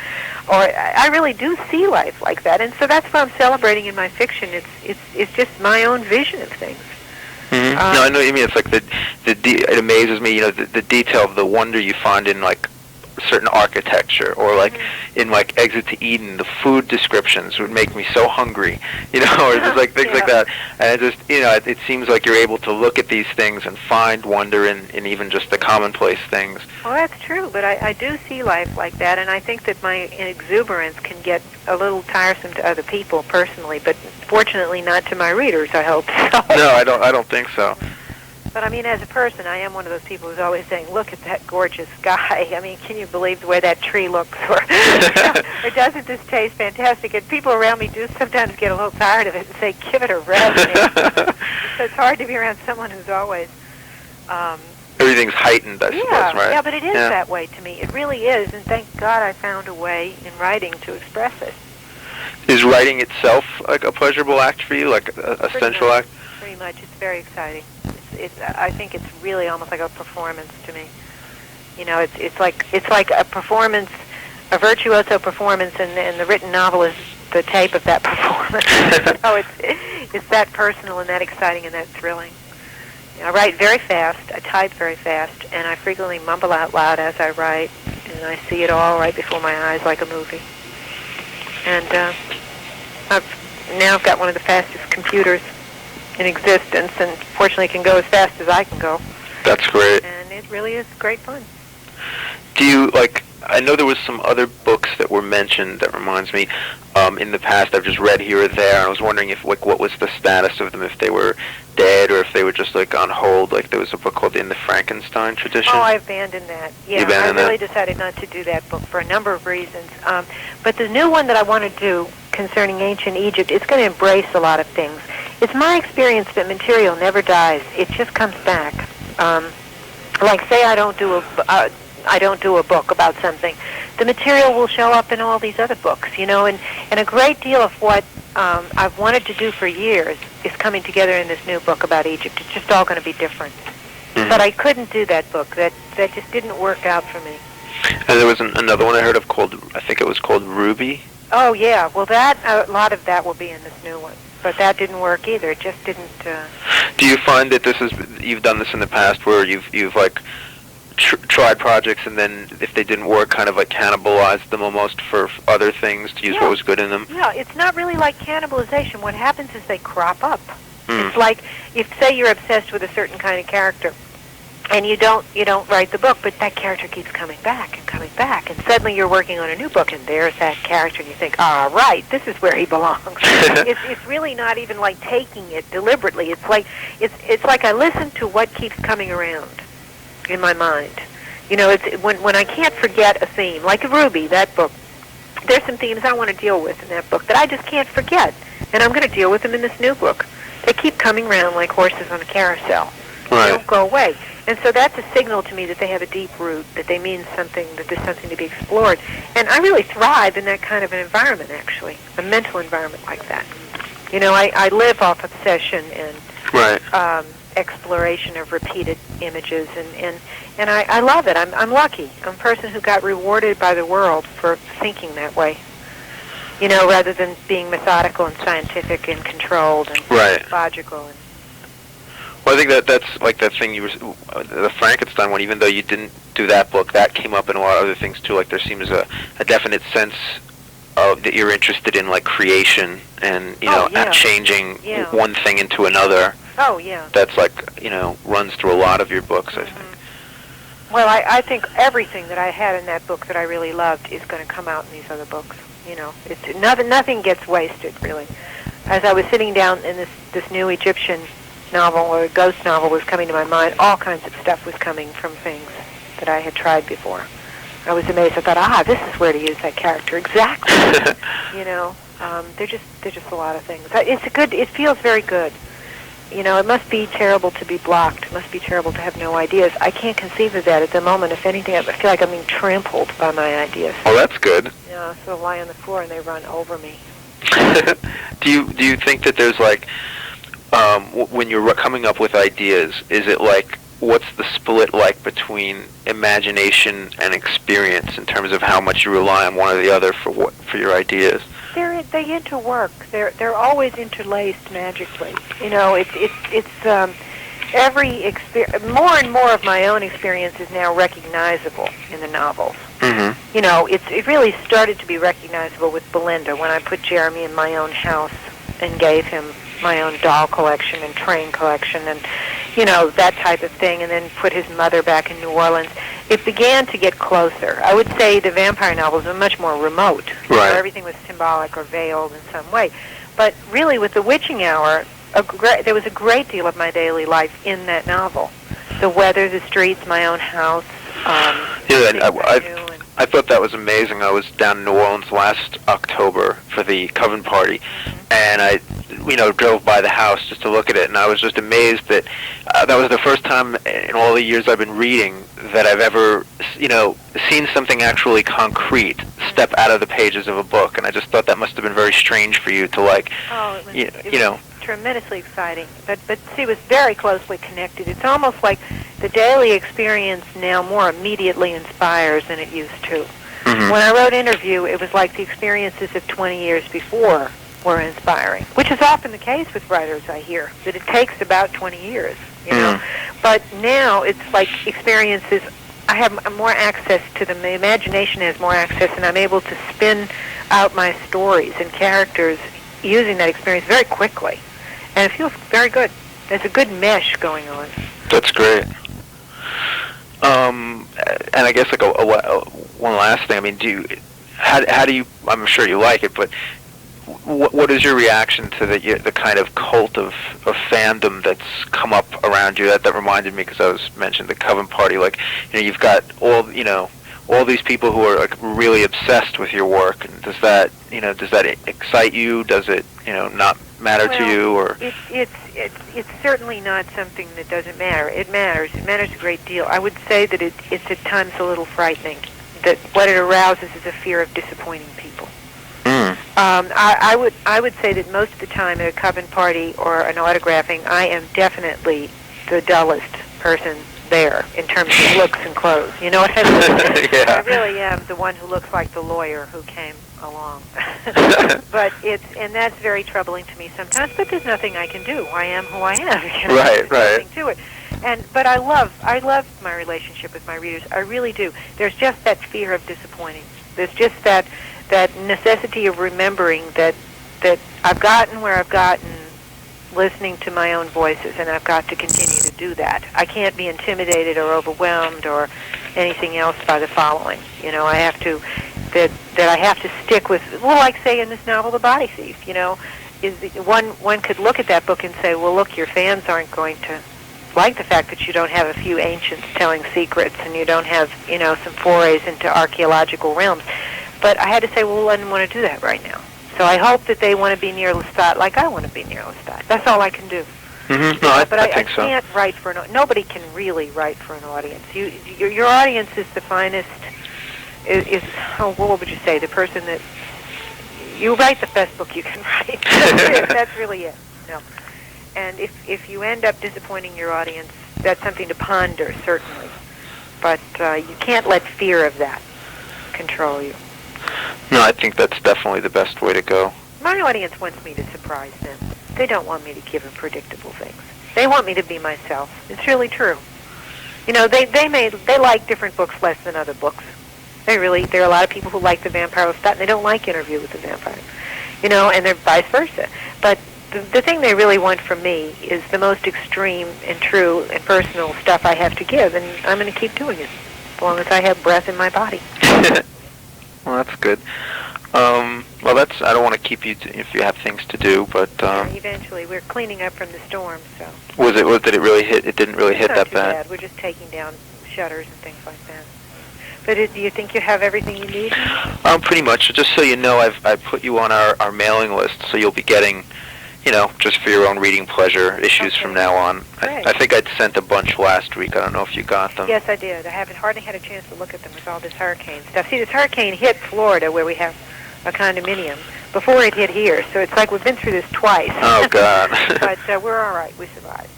I really do see life like that, and so that's what I'm celebrating in my fiction. It's just my own vision of things. No, I know what you mean. It's like it amazes me, the detail of the wonder you find in like certain architecture, or like in like Exit to Eden, the food descriptions would make me so hungry, or just like things like that. And it just, it seems like you're able to look at these things and find wonder in even just the commonplace things. Well, that's true, but I do see life like that, and I think that my exuberance can get a little tiresome to other people personally, but fortunately not to my readers, I hope so. No, I don't think so. But I mean, as a person, I am one of those people who's always saying, look at that gorgeous sky. I mean, can you believe the way that tree looks? Or doesn't this taste fantastic? And people around me do sometimes get a little tired of it and say, give it a rest. So it's hard to be around someone who's always... everything's heightened, I suppose, right? Yeah, but it is that way to me. It really is, and thank God I found a way in writing to express it. Is writing itself like a pleasurable act for you, like a sensual act? Pretty much. It's very exciting. I think it's really almost like a performance to me. It's like a performance, a virtuoso performance, and the written novel is the tape of that performance. It's that personal and that exciting and that thrilling. I write very fast, I type very fast, and I frequently mumble out loud as I write, and I see it all right before my eyes like a movie. And I've got one of the fastest computers in existence, and fortunately it can go as fast as I can go. That's great. And it really is great fun. Do you, I know there was some other books that were mentioned, that reminds me, in the past I've just read here or there, and I was wondering if, what was the status of them, if they were dead, or if they were just, on hold, there was a book called In the Frankenstein Tradition? Oh, I abandoned that. Yeah, I really decided not to do that book for a number of reasons. But the new one that I want to do concerning ancient Egypt, it's going to embrace a lot of things. It's my experience that material never dies. It just comes back. Say I don't do a book about something, the material will show up in all these other books, and a great deal of what I've wanted to do for years is coming together in this new book about Egypt. It's just all going to be different. But I couldn't do that book. That just didn't work out for me. And there was another one I heard of called, I think it was called Ruby. Oh yeah, well that a lot of that will be in this new one, but that didn't work either. It just didn't. Do you find that you've done this in the past, where you've like tried projects and then if they didn't work, kind of like cannibalized them almost for other things to use what was good in them? Yeah, it's not really like cannibalization. What happens is they crop up. It's like if say you're obsessed with a certain kind of character. And you don't write the book, but that character keeps coming back and coming back, and suddenly you're working on a new book, and there's that character, and you think, right, this is where he belongs. It's really not even like taking it deliberately. It's like I listen to what keeps coming around in my mind. It's when I can't forget a theme, like Ruby, that book. There's some themes I want to deal with in that book that I just can't forget, and I'm going to deal with them in this new book. They keep coming around like horses on a carousel. Right. They don't go away. And so that's a signal to me that they have a deep root, that they mean something, that there's something to be explored. And I really thrive in that kind of an environment, actually, a mental environment like that. I live off obsession and exploration of repeated images, and I love it. I'm lucky. I'm a person who got rewarded by the world for thinking that way, rather than being methodical and scientific and controlled and logical. Well, I think that's like that thing the Frankenstein one. Even though you didn't do that book, that came up in a lot of other things too. Like there seems a definite sense of that you're interested in, like creation and changing one thing into another. Oh yeah. That's like runs through a lot of your books, I think. Well, I think everything that I had in that book that I really loved is going to come out in these other books. It's nothing gets wasted really. As I was sitting down in this new Egyptian novel, or a ghost novel, was coming to my mind, all kinds of stuff was coming from things that I had tried before. I was amazed. I thought, this is where to use that character exactly. They're just a lot of things. It feels very good. It must be terrible to be blocked. It must be terrible to have no ideas. I can't conceive of that at the moment. If anything, I feel like I'm being trampled by my ideas. Oh, that's good. So I lie on the floor and they run over me. Do you think that there's like when you're coming up with ideas, is it like, what's the split like between imagination and experience in terms of how much you rely on one or the other for your ideas? They interwork. They're always interlaced magically. It's every more and more of my own experience is now recognizable in the novels. Mm-hmm. It really started to be recognizable with Belinda when I put Jeremy in my own house and gave him my own doll collection and train collection and, that type of thing, and then put his mother back in New Orleans. It began to get closer. I would say the vampire novels were much more remote, where everything was symbolic or veiled in some way. But really, with The Witching Hour, there was a great deal of my daily life in that novel. The weather, the streets, my own house. I thought that was amazing. I was down in New Orleans last October for the Coven Party, and I drove by the house just to look at it, and I was just amazed that that was the first time in all the years I've been reading that I've ever, seen something actually concrete step out of the pages of a book, and I just thought that must have been very strange for you to like, it was tremendously exciting, but see, it was very closely connected. It's almost like the daily experience now more immediately inspires than it used to. Mm-hmm. When I wrote Interview, it was like the experiences of 20 years before were inspiring, which is often the case with writers, I hear, that it takes about 20 years, But now it's like experiences, I have more access to them, the imagination has more access, and I'm able to spin out my stories and characters using that experience very quickly. And it feels very good. There's a good mesh going on. That's great. And I guess like one last thing. I mean, how do you? I'm sure you like it, but what is your reaction to the kind of cult of fandom that's come up around you? That reminded me, because I was mentioned the Coven Party. Like, you've got all these people who are like really obsessed with your work. And does that excite you? Does it not matter to you? Or it's certainly not something that doesn't matter. It matters. It matters a great deal. I would say that it's at times a little frightening. That what it arouses is a fear of disappointing people. I would say that most of the time at a Coven party or an autographing, I am definitely the dullest person there in terms of looks and clothes. You know what I mean? Yeah. I really am the one who looks like the lawyer who came along. But that's very troubling to me sometimes. But there's nothing I can do. I am who I am. You know? Right. There's nothing to it. But I love my relationship with my readers. I really do. There's just that fear of disappointing. There's just that necessity of remembering that I've gotten where I've gotten listening to my own voices, and I've got to continue to do that. I can't be intimidated or overwhelmed or anything else by the following. You know, I have to stick with, well, like say in this novel, The Body Thief, you know, one could look at that book and say, well, look, your fans aren't going to like the fact that you don't have a few ancients telling secrets and you don't have, you know, some forays into archaeological realms. But I had to say, well, I didn't want to do that right now. So I hope that they want to be near Lestat like I want to be near Lestat. That's all I can do. Mm-hmm. No, I think so. I can't write for nobody can really write for an audience. Your audience is the finest. What would you say? The person that you write the best book you can write. That's really it. No. And if you end up disappointing your audience, that's something to ponder, certainly. But you can't let fear of that control you. No, I think that's definitely the best way to go. My audience wants me to surprise them. They don't want me to give them predictable things. They want me to be myself. It's really true. You know, they like different books less than other books. There are a lot of people who like The Vampire Lestat, and they don't like Interview with the Vampire. You know, and they're vice versa. But the thing they really want from me is the most extreme and true and personal stuff I have to give, and I'm going to keep doing it as long as I have breath in my body. Well, that's good. Well, I don't want to keep you if you have things to do, but eventually we're cleaning up from the storm. So did it really hit? It didn't really hit that bad. We're just taking down shutters and things like that. But do you think you have everything you need? Pretty much. Just so you know, I've put you on our mailing list, so you'll be getting, you know, just for your own reading pleasure, issues from now on. I think I'd sent a bunch last week. I don't know if you got them. Yes, I did. I haven't hardly had a chance to look at them with all this hurricane stuff. See, this hurricane hit Florida, where we have a condominium, before it hit here. So it's like we've been through this twice. Oh, God. But we're all right. We survived.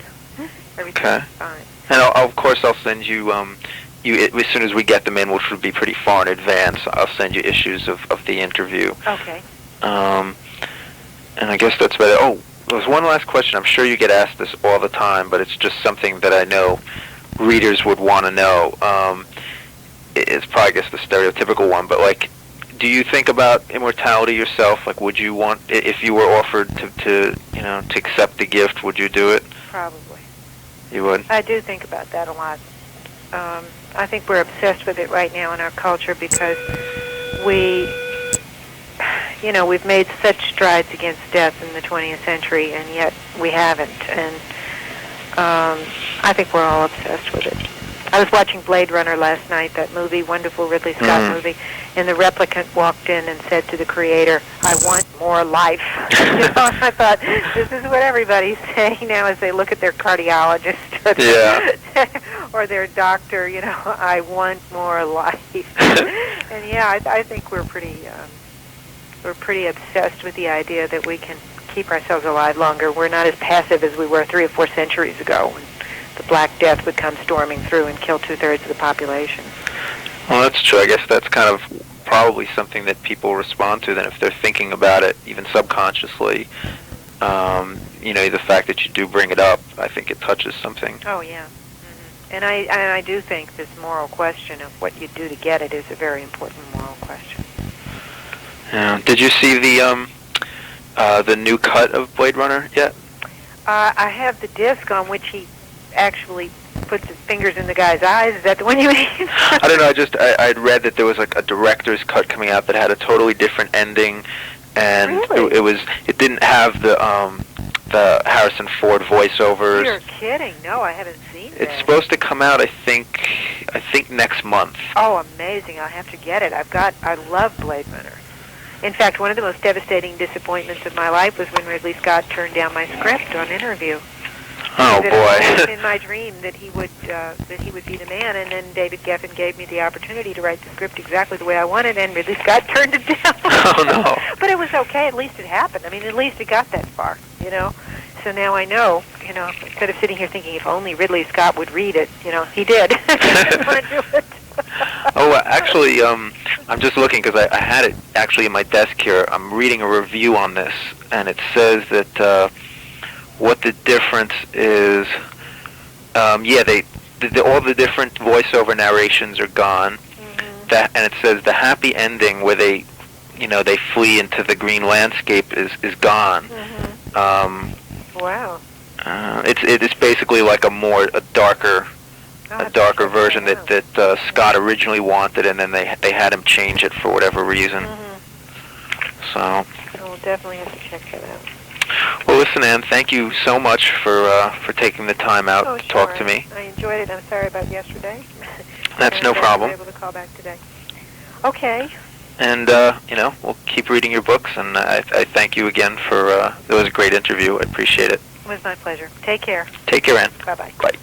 Everything's fine. And of course, I'll send you, as soon as we get them in, which would be pretty far in advance, I'll send you issues of the interview. Okay. And I guess that's about it. Oh, there's one last question. I'm sure you get asked this all the time, but it's just something that I know readers would want to know. It's probably, I guess, the stereotypical one, but, like, do you think about immortality yourself? Like, would you want, if you were offered to accept the gift, would you do it? Probably. You would? I do think about that a lot. I think we're obsessed with it right now in our culture because we've made such strides against death in the 20th century, and yet we haven't. And I think we're all obsessed with it. I was watching Blade Runner last night, that movie, wonderful Ridley Scott movie, and the replicant walked in and said to the creator, "I want more life." And I thought, this is what everybody's saying now as they look at their cardiologist or their doctor, I want more life. And I think we're pretty obsessed with the idea that we can keep ourselves alive longer. We're not as passive as we were 3 or 4 centuries ago when the Black Death would come storming through and kill 2/3 of the population. Well, that's true. I guess that's kind of probably something that people respond to then if they're thinking about it, even subconsciously. The fact that you do bring it up, I think it touches something. Oh, yeah. Mm-hmm. And I do think this moral question of what you do to get it is a very important moral question. Yeah. Did you see the new cut of Blade Runner yet? I have the disc on which he actually puts his fingers in the guy's eyes. Is that the one you mean? I don't know. I'd read that there was like a director's cut coming out that had a totally different ending, and really? it didn't have the Harrison Ford voiceovers. You're kidding? No, I haven't seen it. It's supposed to come out, I think next month. Oh, amazing! I'll have to get it. I love Blade Runner. In fact, one of the most devastating disappointments of my life was when Ridley Scott turned down my script on Interview. Oh, that boy. it was in my dream that he would be the man, and then David Geffen gave me the opportunity to write the script exactly the way I wanted, and Ridley Scott turned it down. Oh, no. But it was okay. At least it happened. I mean, at least it got that far, you know. So now I know, you know, instead of sitting here thinking if only Ridley Scott would read it, you know, he did. He didn't want to do it. Oh, actually, I'm just looking because I had it actually in my desk here. I'm reading a review on this, and it says that what the difference is, all the different voiceover narrations are gone. Mm-hmm. And it says the happy ending where they flee into the green landscape is gone. Mm-hmm. Wow. It's basically like a darker version that Scott originally wanted, and then they had him change it for whatever reason. Mm-hmm. So. We'll definitely have to check that out. Well, listen, Ann, thank you so much for taking the time out to talk to me. I enjoyed it. I'm sorry about yesterday. That's no problem. I was able to call back today. Okay. And, we'll keep reading your books, and I thank you again for, it was a great interview. I appreciate it. It was my pleasure. Take care. Take care, Ann. Bye-bye. Bye.